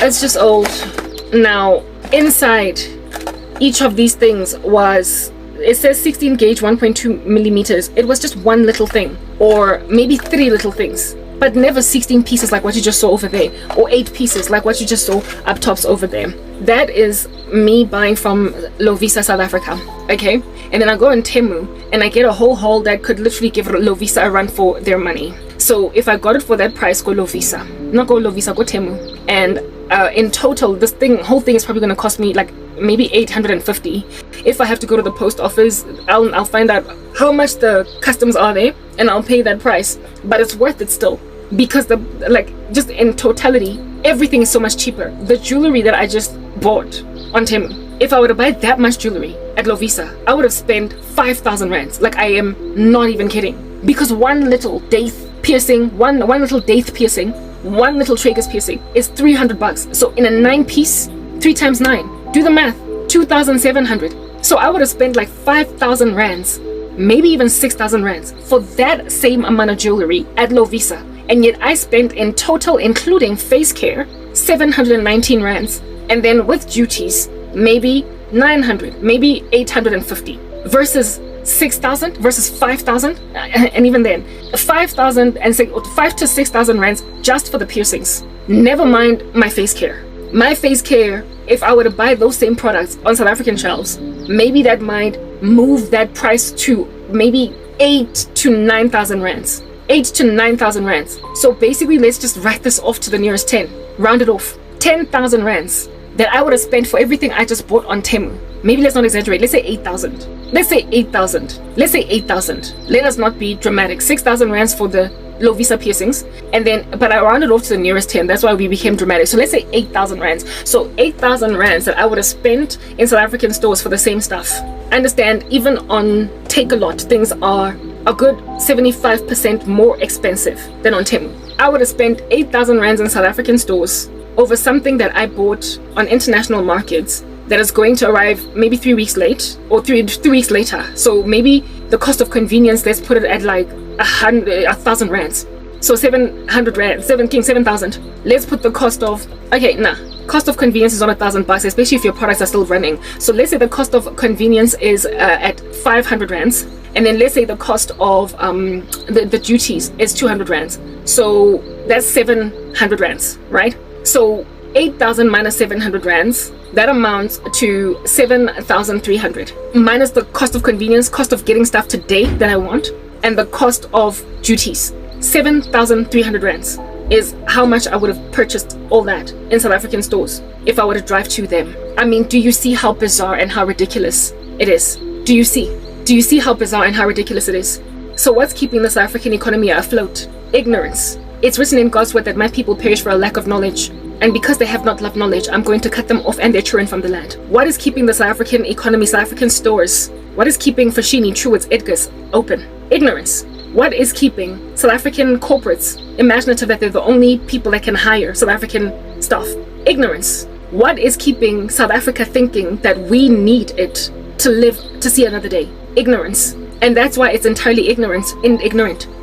It's just old. Now, inside each of these things was, it says 16 gauge 1.2 millimeters. It was just one little thing, or maybe 3 little things, but never 16 pieces like what you just saw over there, or 8 pieces like what you just saw up tops over there. That is me buying from Lovisa South Africa. Okay, and then I go on Temu and I get a whole haul that could literally give Lovisa a run for their money. So if I got it for that price, go Lovisa. Not go Lovisa, go Temu. And in total, this whole thing is probably going to cost me like maybe 850. If I have to go to the post office, I'll find out how much the customs are there and I'll pay that price. But it's worth it still, because just in totality, everything is so much cheaper. The jewelry that I just bought on Temu, if I were to buy that much jewelry at Lovisa, I would have spent 5,000 rands. Like, I am not even kidding. Because one little daith piercing, one little daith piercing, one little tragus piercing is 300 bucks. So in a 9-piece, 3 times 9, do the math, 2,700. So I would have spent like 5,000 rands, maybe even 6,000 rands for that same amount of jewelry at Lovisa. And yet I spent in total, including face care, 719 rands. And then with duties, maybe 900, maybe 850 versus 6,000 versus 5,000. And even then, 5,000 and 5 to 6,000 rands just for the piercings. Never mind my face care. My face care, if I were to buy those same products on South African shelves, maybe that might move that price to maybe 8 to 9,000 rands. 8 to 9,000 rands. So basically, let's just write this off to the nearest 10. Round it off. 10,000 rands that I would have spent for everything I just bought on Temu. Maybe let's not exaggerate. Let's say 8,000. Let's say 8,000. Let's say 8,000. Let us not be dramatic. 6,000 rands for the Lovisa piercings, and then, but I rounded off to the nearest 10. That's why we became dramatic. So let's say 8,000 rands. So 8,000 rands that I would have spent in South African stores for the same stuff. Understand, even on Take-A-Lot, things are a good 75% more expensive than on Temu. I would have spent 8,000 rands in South African stores over something that I bought on international markets that is going to arrive maybe 3 weeks late, or three weeks later. So maybe the cost of convenience, let's put it at like 1,000 rands. So 700 rands, 7,000. Let's put the cost of, cost of convenience is on 1,000 bucks, especially if your products are still running. So let's say the cost of convenience is at 500 rands, And then let's say the cost of the duties is 200 rands. So that's 700 rands, right? So 8,000 minus 700 rands, that amounts to 7,300 minus the cost of convenience, cost of getting stuff today that I want, and the cost of duties. 7,300 rands is how much I would have purchased all that in South African stores if I were to drive to them. I mean, do you see how bizarre and how ridiculous it is? Do you see how bizarre and how ridiculous it is? So what's keeping the South African economy afloat? Ignorance. It's written in God's word that my people perish for a lack of knowledge. And because they have not loved knowledge, I'm going to cut them off and their children from the land. What is keeping the South African economy, South African stores? What is keeping Foschini, Truworths, Edgar's open? Ignorance. What is keeping South African corporates imaginative that they're the only people that can hire South African staff? Ignorance. What is keeping South Africa thinking that we need it to live to see another day? Ignorance. And that's why it's entirely ignorant.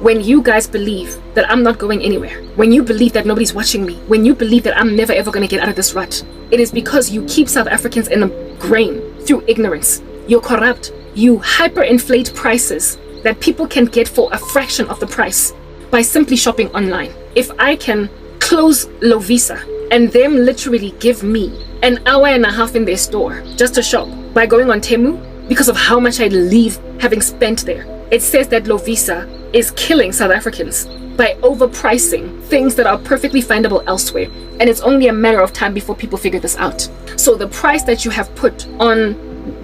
When you guys believe that I'm not going anywhere, when you believe that nobody's watching me, when you believe that I'm never ever going to get out of this rut, it is because you keep South Africans in a grain through ignorance. You're corrupt. You hyperinflate prices that people can get for a fraction of the price by simply shopping online. If I can close Lovisa and them literally give me an hour and a half in their store just to shop by going on Temu, because of how much I leave having spent there. It says that Lovisa is killing South Africans by overpricing things that are perfectly findable elsewhere. And it's only a matter of time before people figure this out. So the price that you have put on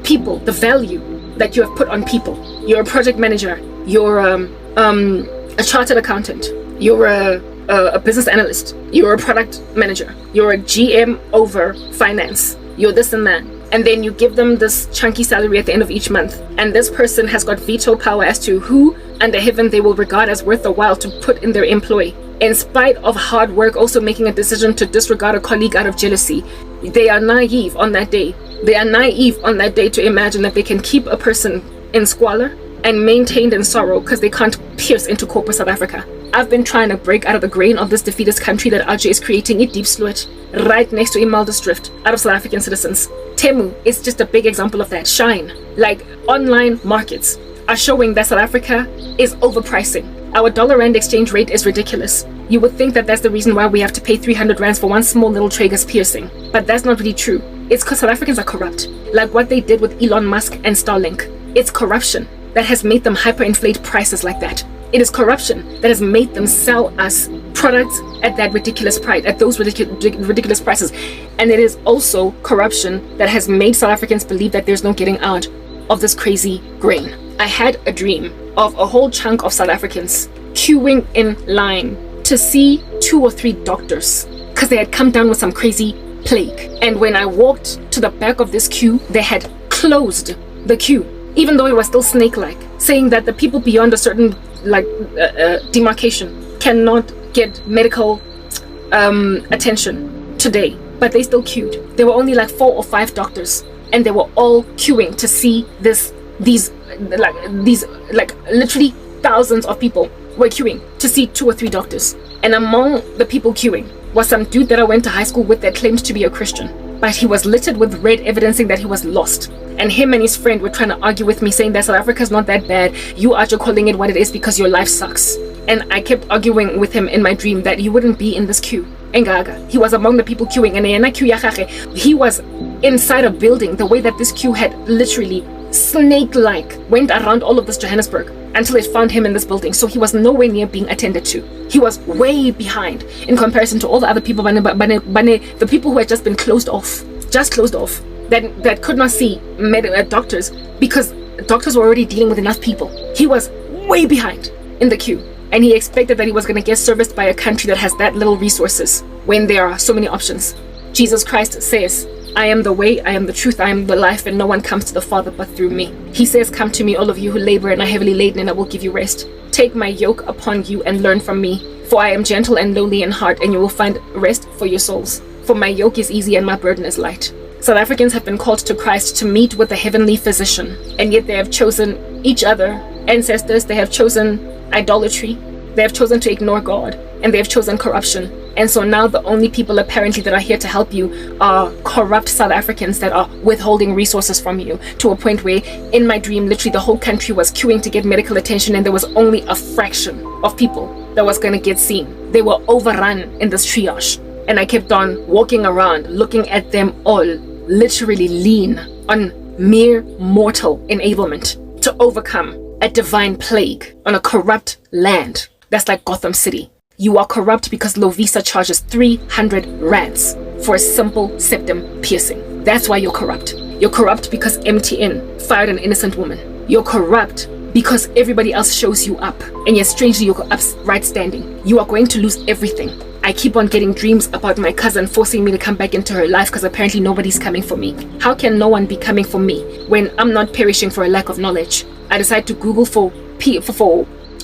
people, the value that you have put on people, you're a project manager, you're a chartered accountant, you're a business analyst, you're a product manager, you're a GM over finance, you're this and that. And then you give them this chunky salary at the end of each month. And this person has got veto power as to who under heaven they will regard as worth the while to put in their employ. In spite of hard work, also making a decision to disregard a colleague out of jealousy. They are naive on that day. They are naive on that day to imagine that they can keep a person in squalor and maintained in sorrow because they can't pierce into corporate South Africa. I've been trying to break out of the grain of this defeatist country that RJ is creating, a deep sluit right next to Imelda's drift out of South African citizens. Temu is just a big example of that. Shine. Like, online markets are showing that South Africa is overpricing. Our dollar-rand exchange rate is ridiculous. You would think that that's the reason why we have to pay 300 rands for one small little Traeger's piercing. But that's not really true. It's because South Africans are corrupt. Like what they did with Elon Musk and Starlink. It's corruption that has made them hyperinflate prices like that. It is corruption that has made them sell us products at that ridiculous price, at those ridiculous prices. And it is also corruption that has made South Africans believe that there's no getting out of this crazy grain. I had a dream of a whole chunk of South Africans queuing in line to see 2 or 3 doctors because they had come down with some crazy plague. And when I walked to the back of this queue, they had closed the queue, even though it was still snake-like, saying that the people beyond a certain demarcation cannot get medical attention today. But they still queued. There were only like 4 or 5 doctors, and they were all queuing to see these literally thousands of people were queuing to see 2 or 3 doctors. And among the people queuing was some dude that I went to high school with that claimed to be a Christian, but he was littered with red, evidencing that he was lost. And him and his friend were trying to argue with me, saying that South Africa's not that bad. You are just calling it what it is because your life sucks. And I kept arguing with him in my dream that he wouldn't be in this queue. Engaga. He was among the people queuing, and he was inside a building. The way that this queue had literally snake-like went around all of this Johannesburg until it found him in this building. So he was nowhere near being attended to. He was way behind in comparison to all the other people, the people who had just been closed off, that could not see doctors because doctors were already dealing with enough people. He was way behind in the queue, and he expected that he was going to get serviced by a country that has that little resources when there are so many options. Jesus Christ says, I am the way, I am the truth, I am the life, and no one comes to the Father but through me. He says, come to me, all of you who labor and are heavily laden, and I will give you rest. Take my yoke upon you and learn from me, for I am gentle and lowly in heart, and you will find rest for your souls. For my yoke is easy and my burden is light. South Africans have been called to Christ to meet with the heavenly physician, and yet they have chosen each other, ancestors, they have chosen idolatry, they have chosen to ignore God, and they have chosen corruption. And so now the only people apparently that are here to help you are corrupt South Africans that are withholding resources from you, to a point where in my dream, literally the whole country was queuing to get medical attention, and there was only a fraction of people that was going to get seen. They were overrun in this triage. And I kept on walking around, looking at them all literally lean on mere mortal enablement to overcome a divine plague on a corrupt land that's like Gotham City. You are corrupt because Lovisa charges 300 rands for a simple septum piercing. That's why you're corrupt. You're corrupt because MTN fired an innocent woman. You're corrupt because everybody else shows you up, and yet strangely you're upright standing. You are going to lose everything. I keep on getting dreams about my cousin forcing me to come back into her life because apparently nobody's coming for me. How can no one be coming for me when I'm not perishing for a lack of knowledge? I decide to Google for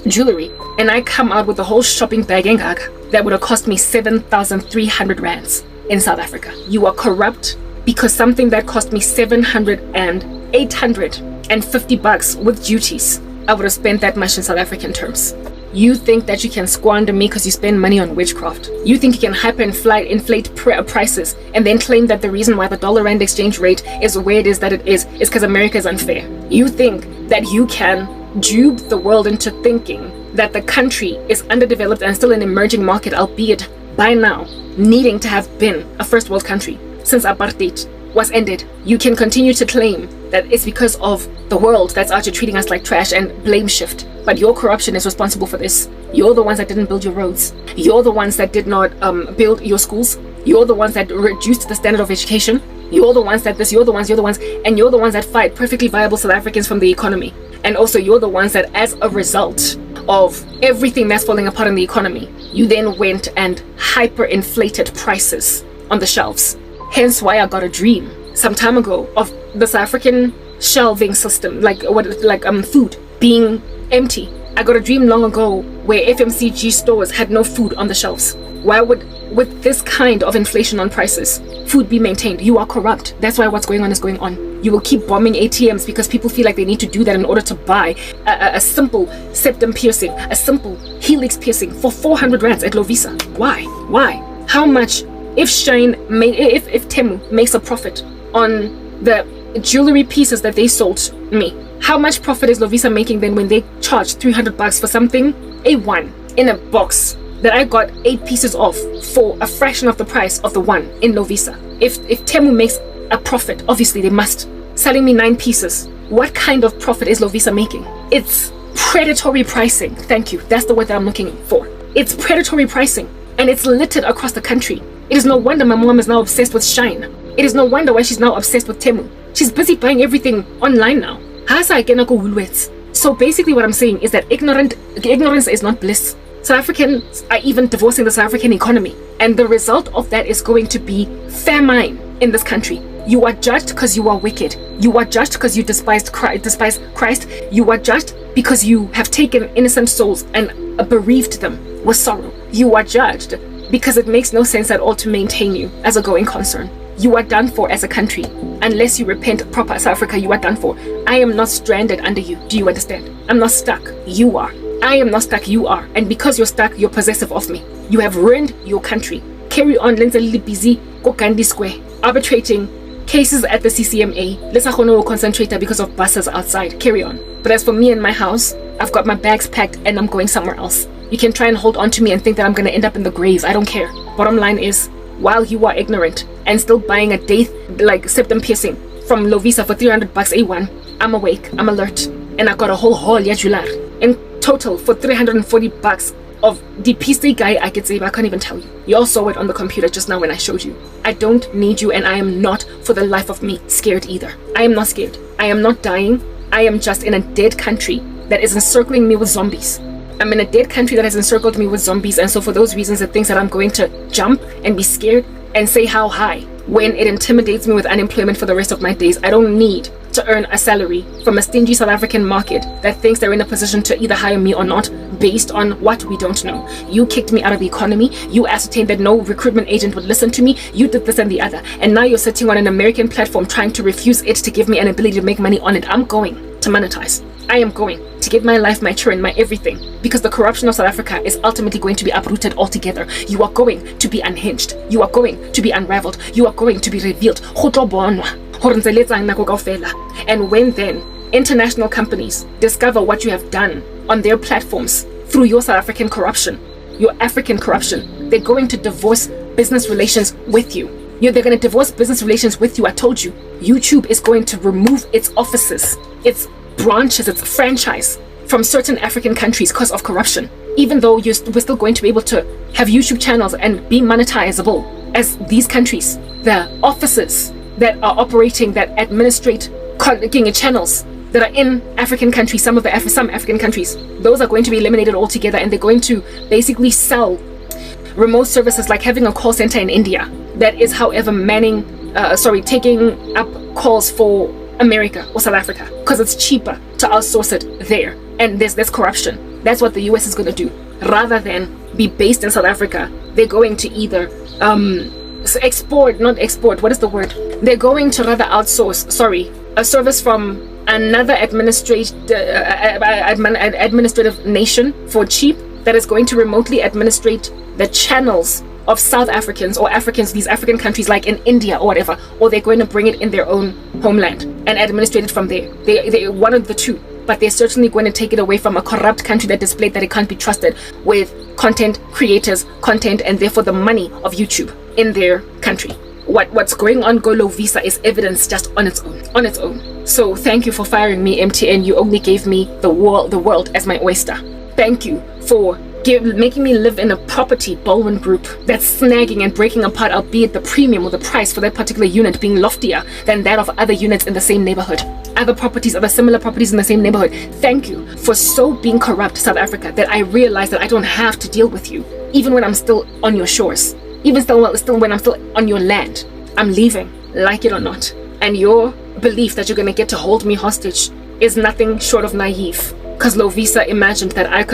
jewelry, and I come out with a whole shopping bag that would have cost me 7,300 rands in South Africa. You are corrupt because something that cost me 700 and 850 bucks with duties, I would have spent that much in South African terms. You think that you can squander me because you spend money on witchcraft. You think you can hyperinflate prices and then claim that the reason why the dollar-rand exchange rate is where it is that it is because America is unfair. You think that you can dupe the world into thinking that the country is underdeveloped and still an emerging market, albeit by now needing to have been a first world country since apartheid was ended. You can continue to claim that it's because of the world that's out here treating us like trash and blame shift. But your corruption is responsible for this. You're the ones that didn't build your roads. You're the ones that did not build your schools. You're the ones that reduced the standard of education. You're the ones that you're the ones, and you're the ones that fight perfectly viable South Africans from the economy. And also you're the ones that, as a result of everything that's falling apart in the economy, you then went and hyperinflated prices on the shelves. Hence why I got a dream some time ago of the South African shelving system, food being empty. I got a dream long ago where FMCG stores had no food on the shelves. Why would, with this kind of inflation on prices, food be maintained? You are corrupt. That's why what's going on is going on. You will keep bombing ATMs because people feel like they need to do that in order to buy a simple septum piercing, a simple helix piercing for 400 rands at Lovisa. Why? How much? If if Temu makes a profit on the jewelry pieces that they sold me, how much profit is Lovisa making then when they charge 300 bucks for something, A1 in a box that I got 8 pieces of for a fraction of the price of the one in Lovisa? If Temu makes a profit, obviously they must. Selling me 9 pieces, what kind of profit is Lovisa making? It's predatory pricing. Thank you. That's the word that I'm looking for. It's predatory pricing, and it's littered across the country. It is no wonder my mom is now obsessed with Shine. It is no wonder why she's now obsessed with Temu. She's busy buying everything online now. So basically what I'm saying is that ignorance is not bliss. South Africans are even divorcing the South African economy. And the result of that is going to be famine in this country. You are judged because you are wicked. You are judged because you despise Christ. You are judged because you have taken innocent souls and bereaved them with sorrow. You are judged because it makes no sense at all to maintain you as a going concern. You are done for as a country. Unless you repent proper, South Africa, you are done for. I am not stranded under you. Do you understand? I'm not stuck. You are. I am not stuck. You are. And because you're stuck, you're possessive of me. You have ruined your country. Carry on. Lenza lili busy. Go Gandhi Square. Arbitrating cases at the CCMA. Let's not concentrate because of buses outside. Carry on. But as for me and my house, I've got my bags packed and I'm going somewhere else. You can try and hold on to me and think that I'm going to end up in the grave. I don't care. Bottom line is, while you are ignorant and still buying a septum piercing from Lovisa for 300 bucks A1, I'm awake, I'm alert, and I got a whole haul yajular in total for 340 bucks of the PC guy. I could say, but I can't even tell you. You all saw it on the computer just now when I showed you. I don't need you, and I am not for the life of me scared either. I am not scared. I am not dying. I am just in a dead country that is encircling me with zombies. I'm in a dead country that has encircled me with zombies, and so for those reasons it thinks that I'm going to jump and be scared and say how high when it intimidates me with unemployment for the rest of my days. I don't need to earn a salary from a stingy South African market that thinks they're in a position to either hire me or not based on what we don't know. You kicked me out of the economy. You ascertained that no recruitment agent would listen to me. You did this and the other, and now you're sitting on an American platform trying to refuse it to give me an ability to make money on it. I'm going to monetize. I am going to give my life, my children, my everything, because the corruption of South Africa is ultimately going to be uprooted altogether. You are going to be unhinged. You are going to be unraveled. You are going to be revealed. And when then international companies discover what you have done on their platforms through your South African corruption, your African corruption, they're going to divorce business relations with you. They're going to divorce business relations with you. I told you, YouTube is going to remove its offices, its branches, its franchise from certain African countries because of corruption. Even though we're still going to be able to have YouTube channels and be monetizable as these countries, the offices that are operating, that administrate channels that are in African countries, some African countries, those are going to be eliminated altogether, and they're going to basically sell remote services, like having a call center in India that is, however, taking up calls for America or South Africa because it's cheaper to outsource it there. And there's corruption. That's what the US is going to do. Rather than be based in South Africa, they're going to either they're going to rather outsource a service from another administrative nation for cheap, that is going to remotely administrate the channels of South Africans or Africans, these African countries like in India or whatever, or they're going to bring it in their own homeland and administrate it from there. They're one of the two, but they're certainly going to take it away from a corrupt country that displayed that it can't be trusted with content creators, content, and therefore the money of YouTube in their country. What's going on Golo Visa is evidence just on its own. So thank you for firing me, MTN. You only gave me the world as my oyster. Thank you for making me live in a property Baldwin group that's snagging and breaking apart, albeit the premium or the price for that particular unit being loftier than that of other units in the same neighborhood, other similar properties in the same neighborhood. Thank you for so being corrupt, South Africa, that I realize that I don't have to deal with you, even when I'm still on your shores, even still when I'm still on your land. I'm leaving, like it or not. And your belief that you're going to get to hold me hostage is nothing short of naive. Because Lovisa imagined that I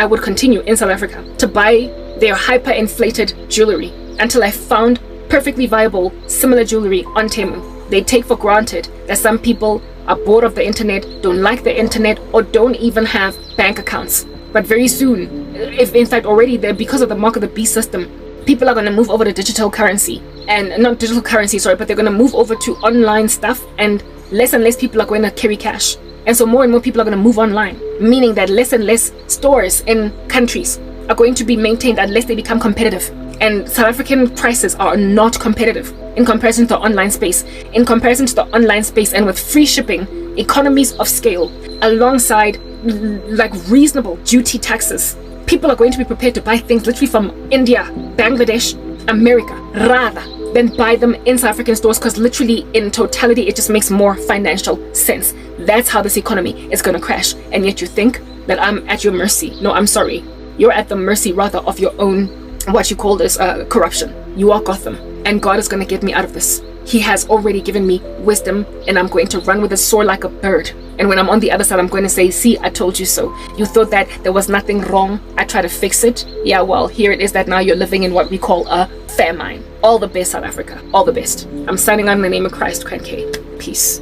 would continue in South Africa to buy their hyper-inflated jewelry until I found perfectly viable similar jewelry on Temu. They take for granted that some people are bored of the internet, don't like the internet, or don't even have bank accounts. But very soon, if in fact already there, because of the mark of the beast system, people are going to move over to digital currency, and not digital currency, but they're going to move over to online stuff, and less people are going to carry cash. And so more and more people are going to move online, meaning that less and less stores in countries are going to be maintained unless they become competitive. And South African prices are not competitive in comparison to the online space. In comparison to the online space, and with free shipping, economies of scale, alongside like reasonable duty taxes, people are going to be prepared to buy things literally from India, Bangladesh, America, rather than buy them in South African stores, because literally in totality it just makes more financial sense. That's how this economy is going to crash. And yet you think that I'm at your mercy. No, I'm sorry. You're at the mercy rather of your own, what you call this, corruption. You are Gotham, and God is going to get me out of this. He has already given me wisdom, and I'm going to run with a sword like a bird. And when I'm on the other side, I'm going to say, see, I told you so. You thought that there was nothing wrong. I tried to fix it. Yeah, well, here it is that now you're living in what we call a famine. All the best, South Africa. All the best. I'm signing on in the name of Christ, Crank. Peace.